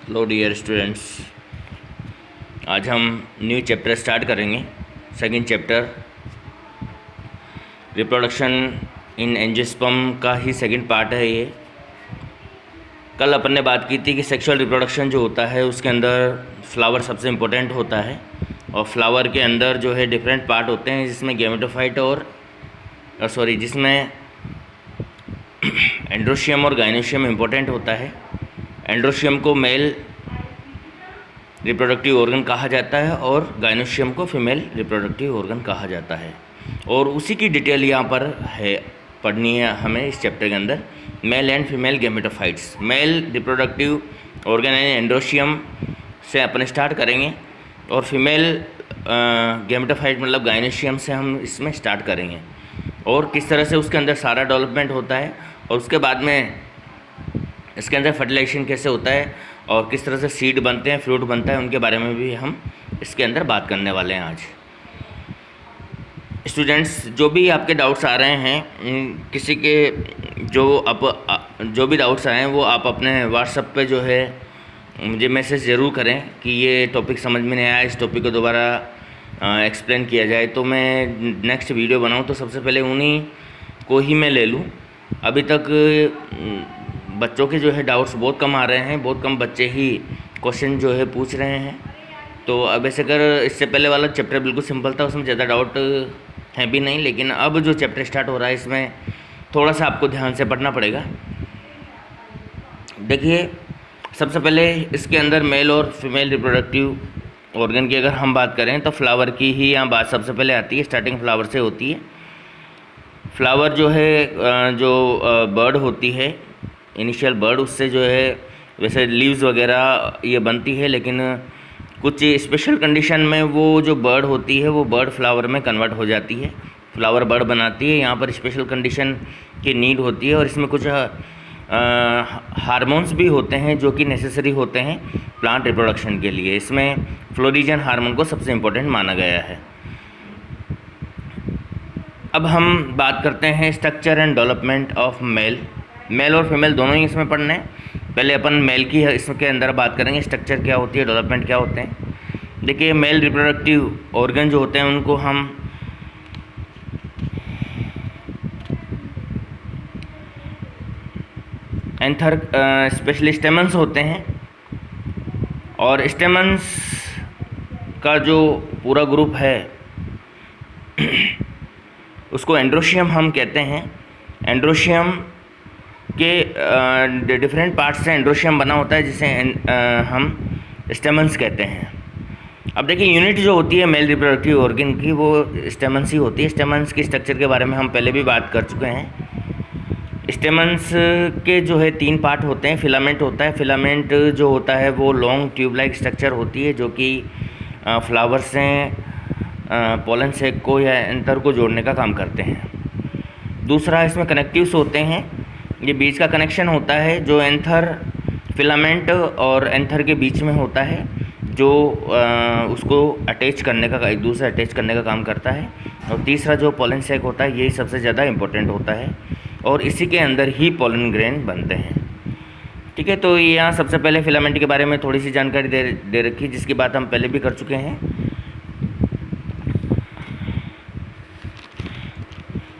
Hello dear students, आज हम new chapter start करेंगे। Second chapter reproduction in angiosperm का ही सेकंड पार्ट है ये। कल अपन ने बात की थी कि सेक्सुअल रिप्रोडक्शन जो होता है उसके अंदर फ्लावर सबसे इम्पोर्टेंट होता है, और फ्लावर के अंदर जो है डिफरेंट पार्ट होते हैं जिसमें गैमेटोफाइट जिसमें एंड्रोशियम और गाइनोशियम इम्पोर्टेंट होता है। एंड्रोशियम को मेल रिप्रोडक्टिव ऑर्गन कहा जाता है और गाइनोशियम को फीमेल रिप्रोडक्टिव ऑर्गन कहा जाता है, और उसी की डिटेल यहाँ पर है पढ़नी है हमें इस चैप्टर के अंदर। Male and female gametophytes, male reproductive organ and androecium से अपन स्टार्ट करेंगे, और फीमेल गैमेटोफाइट मतलब गाइनोशियम से हम इसमें स्टार्ट करेंगे, और किस तरह से उसके अंदर सारा डेवलपमेंट होता है, और उसके बाद में इसके अंदर फर्टिलाइजेशन कैसे होता है, और किस तरह से सीड बनते हैं, फ्रूट बनता है, उनके बारे में भी हम इसके अंदर बात करने वाले हैं आज। स्टूडेंट्स, जो भी आपके डाउट्स आ रहे हैं, किसी के जो भी डाउट्स आए हैं वो आप अपने व्हाट्सएप पे जो है मुझे मैसेज ज़रूर करें कि ये टॉपिक समझ में नहीं आया, इस टॉपिक को दोबारा एक्सप्लेन किया जाए, तो मैं नेक्स्ट वीडियो बनाऊँ तो सबसे पहले उन्हीं को ही मैं ले लूँ। अभी तक बच्चों के जो है डाउट्स बहुत कम आ रहे हैं, बहुत कम बच्चे ही क्वेश्चन जो है पूछ रहे हैं। तो अब ऐसे कर, इससे पहले वाला चैप्टर बिल्कुल सिंपल था, उसमें ज़्यादा डाउट है भी नहीं, लेकिन अब जो चैप्टर स्टार्ट हो रहा है इसमें थोड़ा सा आपको ध्यान से पढ़ना पड़ेगा। देखिए, सबसे पहले इसके अंदर मेल और फीमेल रिप्रोडक्टिव ऑर्गन की अगर हम बात करें तो फ्लावर की ही यहाँ बात सबसे पहले आती है। स्टार्टिंग फ्लावर से होती है। फ्लावर जो है, जो बर्ड होती है, इनिशियल बर्ड, उससे जो है वैसे लीव्स वगैरह ये बनती है, लेकिन कुछ स्पेशल कंडीशन में वो जो बर्ड होती है वो बर्ड फ्लावर में कन्वर्ट हो जाती है, फ्लावर बर्ड बनाती है। यहाँ पर स्पेशल कंडीशन की नीड होती है, और इसमें कुछ हार्मोन्स भी होते हैं जो कि नेसेसरी होते हैं प्लांट रिप्रोडक्शन के लिए। इसमें फ्लोरिजन हार्मोन को सबसे इम्पोर्टेंट माना गया है। अब हम बात करते हैं structure and development of male और फीमेल दोनों ही इसमें पढ़ने हैं। पहले अपन मेल की इसके अंदर बात करेंगे, स्ट्रक्चर क्या होती है, डेवलपमेंट क्या होते हैं। देखिए, मेल रिप्रोडक्टिव ऑर्गन जो होते हैं उनको हम एंथर स्पेशली स्टेमन्स होते हैं, और स्टेमन्स का जो पूरा ग्रुप है उसको एंड्रोशियम हम कहते हैं। एंड्रोशियम के डिफरेंट पार्ट से एंड्रोशियम बना होता है, जिसे हम स्टेमन्स कहते हैं। अब देखिए, यूनिट जो होती है मेल रिप्रोडक्टिव ऑर्गन की वो स्टेमन्स ही होती है। स्टेमन्स की स्ट्रक्चर के बारे में हम पहले भी बात कर चुके हैं। स्टेमन्स के जो है 3 पार्ट होते हैं। फिलामेंट होता है। फिलामेंट जो होता है वो लॉन्ग ट्यूब लाइक स्ट्रक्चर होती है, जो कि फ्लावर से पोलन सेक को या एंथर को जोड़ने का काम करते हैं। दूसरा, इसमें कनेक्टिव्स होते हैं। ये बीच का कनेक्शन होता है जो एंथर, फिलामेंट और एंथर के बीच में होता है, जो उसको अटैच करने का, एक दूसरे अटैच करने का काम करता है। और तीसरा जो पोलन सेक होता है, यही सबसे ज़्यादा इम्पोर्टेंट होता है, और इसी के अंदर ही पोलन ग्रेन बनते हैं। ठीक है, तो यहाँ सबसे पहले फिलामेंट के बारे में थोड़ी सी जानकारी दे रखी, जिसकी बात हम पहले भी कर चुके हैं।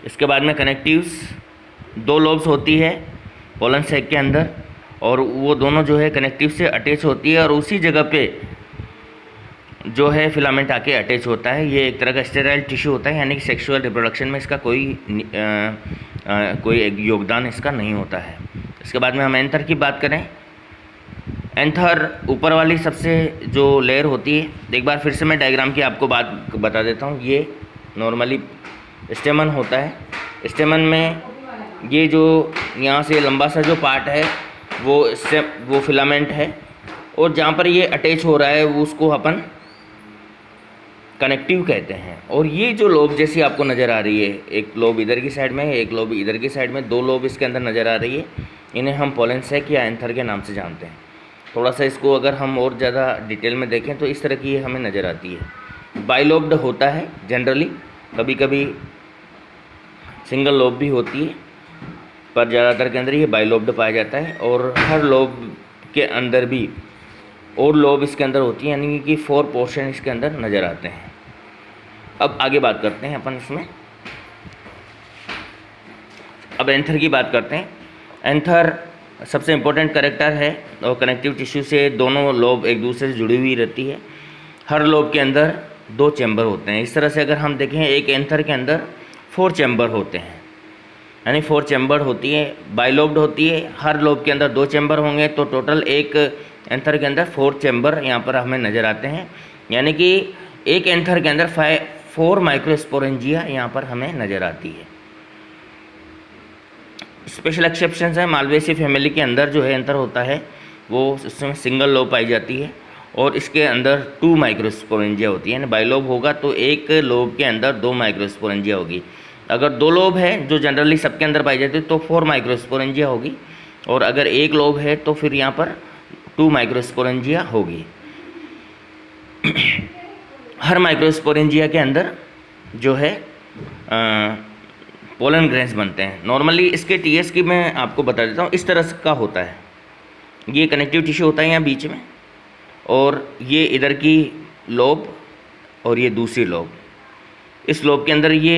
इसके बाद में कनेक्टिव्स, 2 लोब्स होती है पोलन सेक के अंदर, और वो दोनों जो है कनेक्टिव से अटैच होती है, और उसी जगह पे जो है फिलामेंट आके अटैच होता है। ये एक तरह का स्टेराइल टिश्यू होता है, यानी कि सेक्सुअल रिप्रोडक्शन में इसका कोई योगदान इसका नहीं होता है। इसके बाद में हम एंथर की बात करें। एंथर ऊपर वाली सबसे जो लेयर होती है, एक बार फिर से मैं डायग्राम की आपको बात बता देता हूँ। ये नॉर्मली स्टेमन होता है। स्टेमन में ये जो यहाँ से लंबा सा जो पार्ट है वो फिलामेंट है, और जहाँ पर ये अटैच हो रहा है वो उसको अपन कनेक्टिव कहते हैं। और ये जो लोब जैसी आपको नज़र आ रही है, एक लोब इधर की साइड में है, एक लोब इधर की साइड में, 2 लोब इसके अंदर नज़र आ रही है, इन्हें हम पोलन सेक या एंथर के नाम से जानते हैं। थोड़ा सा इसको अगर हम और ज़्यादा डिटेल में देखें तो इस तरह की हमें नज़र आती है। बाइलोब्ड होता है जनरली, कभी कभी सिंगल लोब भी होती है, पर ज़्यादातर के अंदर ये बाइलोब्ड पाया जाता है। और हर लोब के अंदर भी और लोब इसके अंदर होती है, यानी कि 4 पोर्शन इसके अंदर नज़र आते हैं। अब आगे बात करते हैं अपन इसमें। अब एंथर की बात करते हैं। एंथर सबसे इम्पोर्टेंट कैरेक्टर है और कनेक्टिव टिश्यू से दोनों लोब एक दूसरे से जुड़ी हुई रहती है। हर लोब के अंदर 2 चैम्बर होते हैं। इस तरह से अगर हम देखें, एक एंथर के अंदर 4 चैम्बर होते हैं, यानी 4 चैम्बर होती है, बाइलोब्ड होती है। हर लोब के अंदर 2 चैम्बर होंगे, तो टोटल एक एंथर के अंदर 4 चैम्बर यहाँ पर हमें नज़र आते हैं। यानी कि एक एंथर के अंदर 4 माइक्रोस्पोरेंजिया यहाँ पर हमें नज़र आती है। स्पेशल एक्सेप्शंस है, मालवेसी फैमिली के अंदर जो है एंथर होता है वो उसमें सिंगल लोब पाई जाती है और इसके अंदर 2 माइक्रोस्पोरेंजिया होती है। यानी बाइलोब होगा तो एक लोब के अंदर 2 माइक्रोस्पोरेंजिया होगी। अगर 2 लोब है जो जनरली सबके अंदर पाई जाती है तो 4 माइक्रोस्पोरेंजिया होगी, और अगर एक लोब है तो फिर यहाँ पर 2 माइक्रोस्पोरेंजिया होगी। हर माइक्रोस्पोरेंजिया के अंदर जो है पोलन ग्रेन्स बनते हैं। नॉर्मली इसके टीएस की मैं आपको बता देता हूँ, इस तरह का होता है। ये कनेक्टिव टिश्यू होता है यहाँ बीच में, और ये इधर की लोब और ये दूसरी लोब। इस लोब के अंदर ये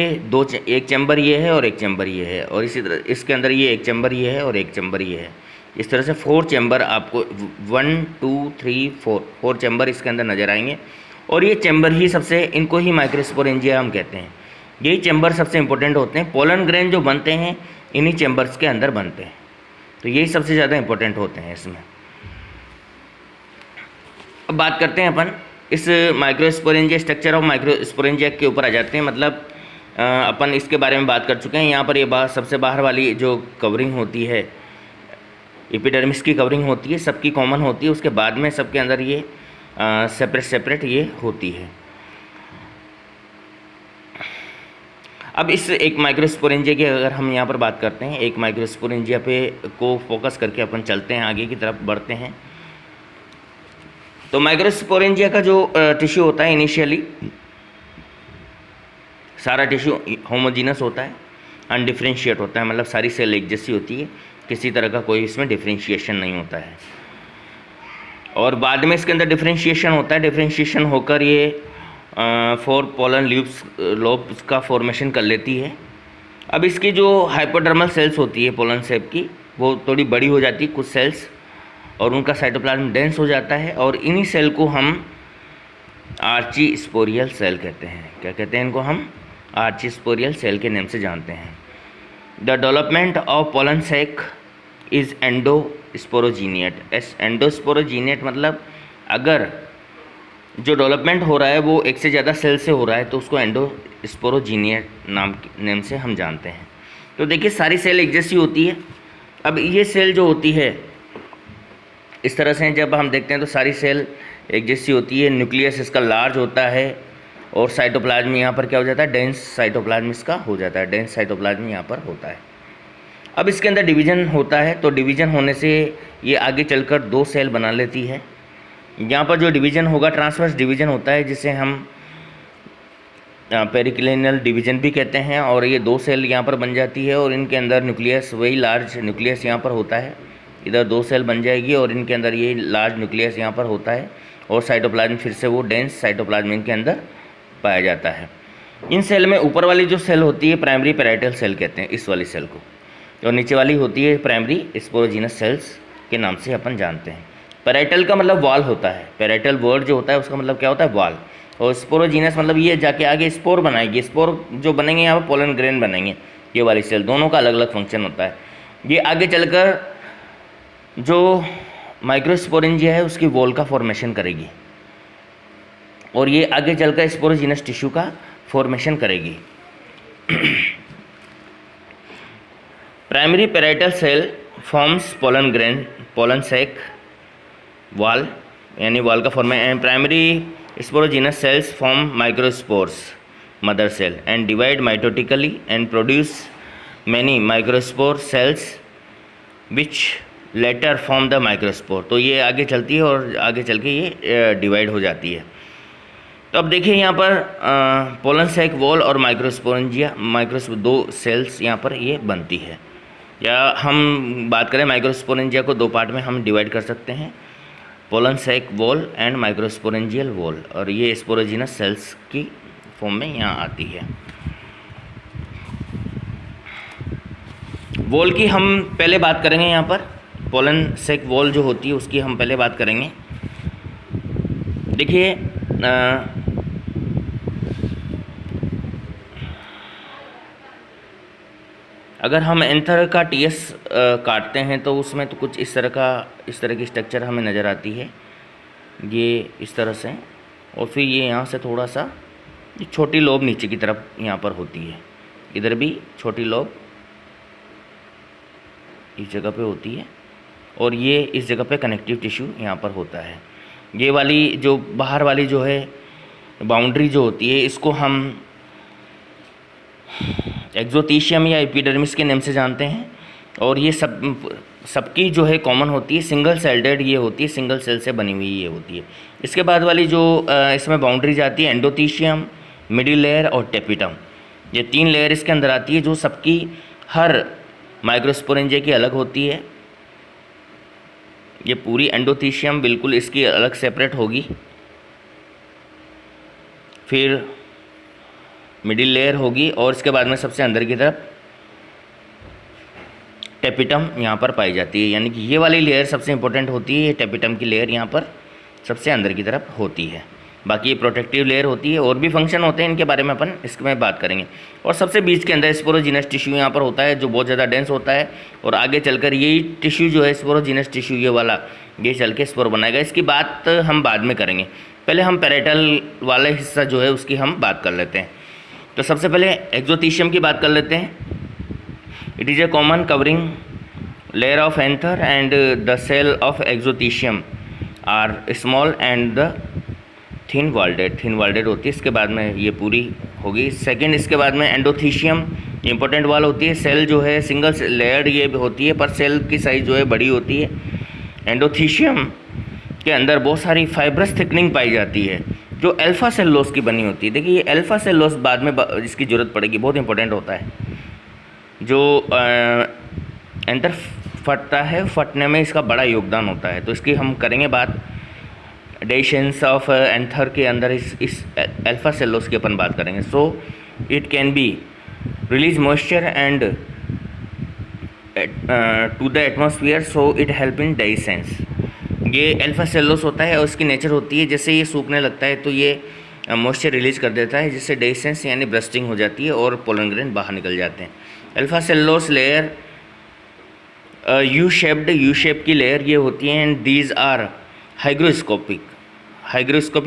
एक चैम्बर ये है और एक चैम्बर ये है, और इसी तरह इसके अंदर ये एक चैम्बर ये है और एक चैम्बर ये है। इस तरह से 4 चैम्बर आपको 1 2 3 4 चैम्बर इसके अंदर नज़र आएंगे। और ये चैम्बर ही सबसे, इनको ही माइक्रोस्पोरेंजिया हम कहते हैं। यही चैम्बर सबसे इंपॉर्टेंट होते हैं। पोलन ग्रेन जो बनते हैं इन्हीं चैम्बर्स के अंदर बनते हैं, तो यही सबसे ज़्यादा इंपॉर्टेंट होते हैं इसमें। अब बात करते हैं अपन इस माइक्रोस्पोरेंजिया, स्ट्रक्चर ऑफ माइक्रोस्पोरेंजिया के ऊपर आ जाते हैं। मतलब अपन इसके बारे में बात कर चुके हैं। यहाँ पर ये सबसे बाहर वाली जो कवरिंग होती है, एपिडर्मिस की कवरिंग होती है, सबकी कॉमन होती है। उसके बाद में सबके अंदर ये सेपरेट ये होती है। अब इस एक माइक्रोस्पोरेंजिया की अगर हम यहाँ पर बात करते हैं, एक माइक्रोस्पोरेंजिया पे को फोकस करके अपन चलते हैं, आगे की तरफ बढ़ते हैं। तो माइक्रोस्पोरेंजिया का जो टिश्यू होता है, इनिशियली सारा टिश्यू होमोजीनस होता है, अनडिफ्रेंशिएट होता है, मतलब सारी सेल एक जैसी होती है, किसी तरह का कोई इसमें डिफ्रेंशिएशन नहीं होता है। और बाद में इसके अंदर डिफ्रेंशिएशन होता है। डिफ्रेंशिएशन होकर ये 4 पोलन लोब्स का फॉर्मेशन कर लेती है। अब इसकी जो हाइपोडर्मल सेल्स होती है पोलन शेप की, वो थोड़ी बड़ी हो जाती है कुछ सेल्स, और उनका साइटोप्लाज्म डेंस हो जाता है, और इन्हीं सेल को हम आर्चीस्पोरियल सेल कहते हैं। क्या कहते हैं इनको? हम आर्चीस्पोरियल सेल के नाम से जानते हैं। The development of pollen sac is endosporogeniate. Endosporogeniate मतलब अगर जो डेवलपमेंट हो रहा है वो एक से ज़्यादा सेल से हो रहा है तो उसको एंडोस्पोरोजीनिएट नाम से हम जानते हैं। तो देखिए सारी सेल एक जैसी होती है। अब ये सेल जो होती है इस तरह से जब हम देखते हैं तो सारी सेल एक जैसी होती है। न्यूक्लियस इसका लार्ज होता है, और साइटोप्लाज्म यहाँ पर क्या हो जाता है? डेंस साइटोप्लाज्म इसका हो जाता है। डेंस साइटोप्लाज्म यहाँ पर होता है। अब इसके अंदर डिवीज़न होता है, तो डिवीज़न होने से ये आगे चलकर 2 सेल बना लेती है। यहाँ पर जो डिवीज़न होगा ट्रांसवर्स डिवीज़न होता है, जिसे हम पेरिक्लिनियल डिवीज़न भी कहते हैं। और ये 2 सेल यहाँ पर बन जाती है, और इनके अंदर न्यूक्लियस, वही लार्ज न्यूक्लियस यहाँ पर होता है। इधर 2 सेल बन जाएगी और इनके अंदर ये लार्ज न्यूक्लियस यहाँ पर होता है, और साइटोप्लाज्म फिर से वो डेंस साइटोप्लाज्म इनके अंदर पाया जाता है। इन सेल में ऊपर वाली जो सेल होती है प्राइमरी पैराइटल सेल कहते हैं इस वाली सेल को, और नीचे वाली होती है प्राइमरी स्पोरोजीनस सेल्स के नाम से अपन जानते हैं। पैराइटल का मतलब वॉल होता है। पैराइटल वर्ड जो होता है उसका मतलब क्या होता है? वॉल। और स्पोरोजीनस मतलब ये जाके आगे स्पोर बनाएगी। स्पोर जो बनेंगे यहाँ पर पोलन ग्रेन बनेंगे, ये वाली सेल। दोनों का अलग अलग फंक्शन होता है। ये आगे चलकर जो माइक्रोस्पोरेंजिया है उसकी वॉल का फॉर्मेशन करेगी, और ये आगे चलकर स्पोरोजीनस टिश्यू का फॉर्मेशन करेगी। Primary parietal cell forms pollen grain, pollen sac, wall, यानी वॉल का formation. Primary sporogenous cells form microspores, mother cell, and divide mitotically and produce many microspore cells which later form the microspore. तो ये आगे चलती है और आगे चल के ये डिवाइड हो जाती है। तो अब देखिए यहाँ पर पोलन सैक वॉल और माइक्रोस्पोरेंजिया, 2 सेल्स यहाँ पर ये बनती है। या हम बात करें माइक्रोस्पोरेंजिया को 2 पार्ट में हम डिवाइड कर सकते हैं। Pollen sac wall and microsporangial wall, और ये स्पोरोजिनस सेल्स की फॉर्म में यहाँ आती है। वॉल की हम पहले बात करेंगे, यहाँ पर पोलन सैक वॉल जो होती है उसकी हम पहले बात करेंगे। देखिए अगर हम एंथर का टीएस काटते हैं तो उसमें तो कुछ इस तरह की स्ट्रक्चर हमें नज़र आती है, ये इस तरह से, और फिर ये यहाँ से थोड़ा सा छोटी लोब नीचे की तरफ यहाँ पर होती है, इधर भी छोटी लोब इस जगह पे होती है, और ये इस जगह पे कनेक्टिव टिश्यू यहाँ पर होता है। ये वाली जो बाहर वाली जो है बाउंड्री जो होती है इसको हम एक्सोथीशियम या एपिडर्मिस के नाम से जानते हैं, और ये सबकी जो है कॉमन होती है, सिंगल सेल्डेड ये होती है, सिंगल सेल से बनी हुई ये होती है। इसके बाद वाली जो इसमें बाउंड्री जाती है एंडोथीशियम, मिडिल लेयर और टेपिटम, ये 3 लेयर इसके अंदर आती है, जो सबकी हर माइक्रोस्पोरेंजिया की अलग होती है। ये पूरी एंडोथीशियम बिल्कुल इसकी अलग सेपरेट होगी, फिर मिडिल लेयर होगी, और इसके बाद में सबसे अंदर की तरफ टेपिटम यहाँ पर पाई जाती है। यानी कि ये वाली लेयर सबसे इंपॉर्टेंट होती है, ये टेपिटम की लेयर यहाँ पर सबसे अंदर की तरफ होती है। बाकी ये प्रोटेक्टिव लेयर होती है, और भी फंक्शन होते हैं इनके बारे में अपन इसमें बात करेंगे। और सबसे बीच के अंदर स्पोरोजिनस टिश्यू यहाँ पर होता है, जो बहुत ज़्यादा डेंस होता है, और आगे चलकर यही टिश्यू जो है स्पोरोजिनस टिश्यू ये वाला, ये चल के स्पोर बनाएगा। इसकी बात हम बाद में करेंगे, पहले हम पैरेटल वाला हिस्सा जो है उसकी हम बात कर लेते हैं। तो सबसे पहले एक्सोथीशियम की बात कर लेते हैं। It is a common covering layer of anther and the cell of exothecium are small and the thin walled होती है। इसके बाद में ये पूरी होगी। सेकंड, इसके बाद में एंडोथीशियम इंपॉर्टेंट वाल होती है। सेल जो है सिंगल लेयर्ड ये होती है, पर सेल की साइज़ जो है बड़ी होती है। एंडोथीशियम के अंदर बहुत सारी फाइब्रस थिकनिंग पाई जाती है, जो अल्फा सेलुलोज की बनी होती है। देखिए ये अल्फा सेलुलोज बाद में इसकी ज़रूरत पड़ेगी, बहुत इंपॉर्टेंट होता है। जो एंथर फटता है, फटने में इसका बड़ा योगदान होता है, तो इसकी हम करेंगे बात। डेशंस ऑफ एंथर के अंदर इस अल्फा सेलुलोज की अपन बात करेंगे। So it can be release moisture and to the atmosphere, so it help in dehiscence. ये अल्फा सेलुलोज होता है, और उसकी नेचर होती है जैसे ये सूखने लगता है तो ये मॉइस्चर रिलीज कर देता है, जिससे डेसेंस यानी ब्रस्टिंग हो जाती है और पोलन ग्रेन बाहर निकल जाते हैं। Alpha cellulose layer U shape की लेयर ये होती हैं, एंड दीज आर हाइग्रोस्कोपिक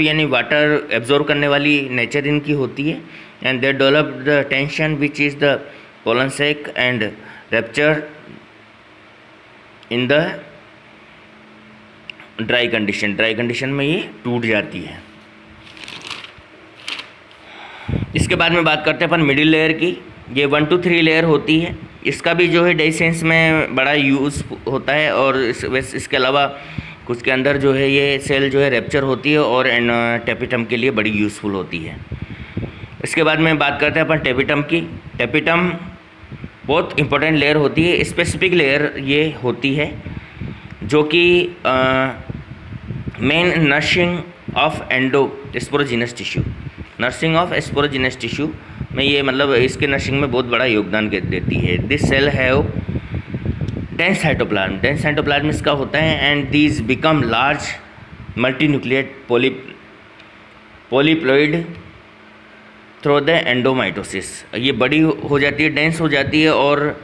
यानी वाटर एब्जॉर्ब करने वाली नेचर इनकी होती है। And they develop the tension which is the pollen sac and rupture in the dry condition में ये टूट जाती है। इसके बाद में बात करते हैं अपन मिडिल लेयर की। ये 1 to 3 लेयर होती है। इसका भी जो है डेसेंस में बड़ा यूज़ होता है, और इसके अलावा कुछ के अंदर जो है ये सेल जो है रैप्चर होती है, और टेपिटम के लिए बड़ी यूज़फुल होती है। इसके बाद में बात करते हैं अपन टेपिटम की। टेपिटम बहुत इंपॉर्टेंट लेयर होती है, स्पेसिफिक लेयर ये होती है, जो कि main nursing of sporogenous tissue में ये मतलब इसके नर्सिंग में बहुत बड़ा योगदान देती है। This cell have dense cytoplasm इसका होता है, and these become large multinucleate polyploid through the endomitosis. ये बड़ी हो जाती है, डेंस हो जाती है, और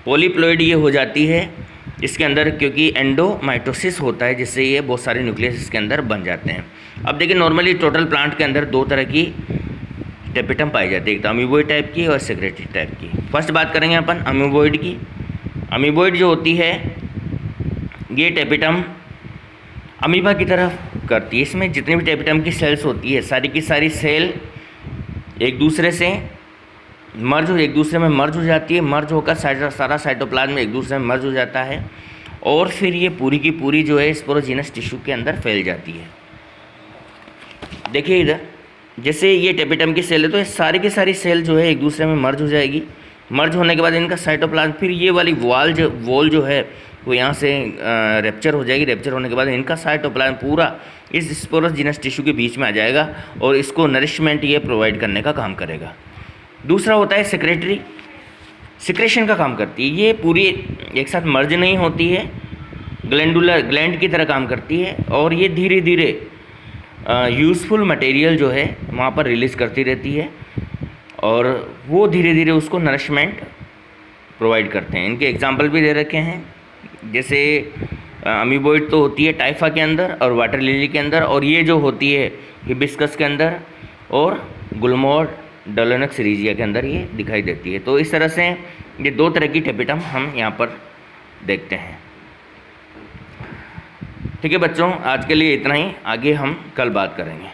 पॉलीप्लॉइड ये हो जाती है इसके अंदर, क्योंकि एंडोमाइटोसिस होता है, जिससे ये बहुत सारे न्यूक्लियस इसके अंदर बन जाते हैं। अब देखिए नॉर्मली टोटल प्लांट के अंदर 2 तरह की टेपिटम पाई जाती है, एक तो अमीबोइड टाइप की और सेक्रेटरी टाइप की। फर्स्ट बात करेंगे अपन अमीबोइड की। अमीबोइड जो होती है ये टेपिटम अमीबा की तरफ करती है। इसमें जितनी भी टेपिटम की सेल्स होती है, सारी की सारी सेल एक दूसरे में मर्ज हो जाती है। मर्ज होकर सारा साइटोप्लाज्म एक दूसरे में मर्ज हो जाता है, और फिर ये पूरी की पूरी जो है स्पोरोजिनस टिश्यू के अंदर फैल जाती है। देखिए इधर जैसे ये टेपिटम की सेल है, तो ये सारी की सारी सेल जो है एक दूसरे में मर्ज हो जाएगी। मर्ज होने के बाद इनका साइटोप्लाज्म, फिर ये वाली वॉल जो है वो यहाँ से रेप्चर हो जाएगी। रेप्चर होने के बाद इनका साइटोप्लाज्म पूरा इस स्पोरस जीनस टिश्यू के बीच में आ जाएगा और इसको नरिशमेंट ये प्रोवाइड करने का काम करेगा। दूसरा होता है सेक्रेटरी, सिक्रेशन का काम करती है। ये पूरी एक साथ मर्ज नहीं होती है, ग्लैंडुलर ग्लैंड की तरह काम करती है और ये धीरे धीरे यूज़फुल मटेरियल जो है वहाँ पर रिलीज़ करती रहती है और वो धीरे धीरे उसको नरिशमेंट प्रोवाइड करते हैं। इनके एग्जाम्पल भी दे रखे हैं, जैसे अमीबोइड तो होती है टाइफा के अंदर और वाटर लिली के अंदर, और ये जो होती है हिबिस्कस के अंदर और गुलमोर डोलोनक्स सीरीजिया के अंदर ये दिखाई देती है। तो इस तरह से ये दो तरह की टेपिटम हम यहाँ पर देखते हैं। ठीक है बच्चों, आज के लिए इतना ही, आगे हम कल बात करेंगे।